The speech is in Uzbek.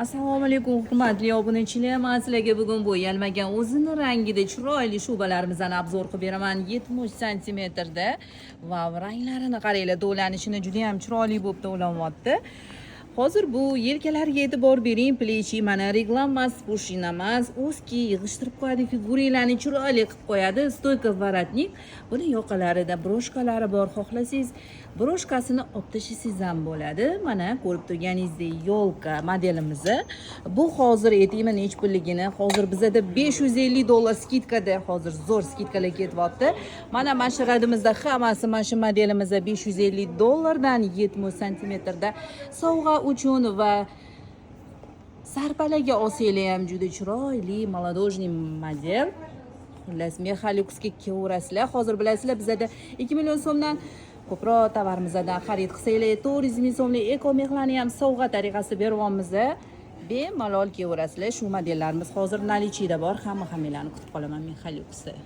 Assalomu alaykum hurmatli obunachilar. Men sizlarga bugun bo'yalmagan o'zini rangida chiroyli shubalarimizni obzor qilib beraman. 70 santimetrda va ranglarini qaranglar, do'lanishini juda ham chiroyli bo'lib to'lanyapti. Hozir bu yelkalariga e'tibor bering. Plechi mana reglan emas, pushina emas, узкий yig'ishtirib qo'yadi, figuringlarni chiroyli qilib qo'yadi. Stoyka воротник. Buni yoqalarida broshkalari bor, xohlasangiz broshkasini olib tashlasangiz ham bo'ladi. Mana ko'rib turganingizdek yo'lka modelimiz. Bu hozir aytayman nech pulligini. Hozir bizda $550 skidkada, hozir zo'r skidkalar ketyapti. Mana mashg'adimizda hammasi mana shu modelimizda $550 dan 70 santimetrda sovg'a uchun va sarpalarga olsanglar ham juda chiroyli молодежный model. Xullas, Mexaluxga kelaverasizlar. Hozir bilasizlar bizda 2 million so'mdan ko'proq tovarimizdan xarid qilsanglar 400 ming so'mlik eko mexlarni ham sovg'a tariqasida beryapmiz. Bemalol kelaverasizlar. Shu modellarimiz hozir nalichida bor. Hammalarni kutib qolaman Mexaluxda.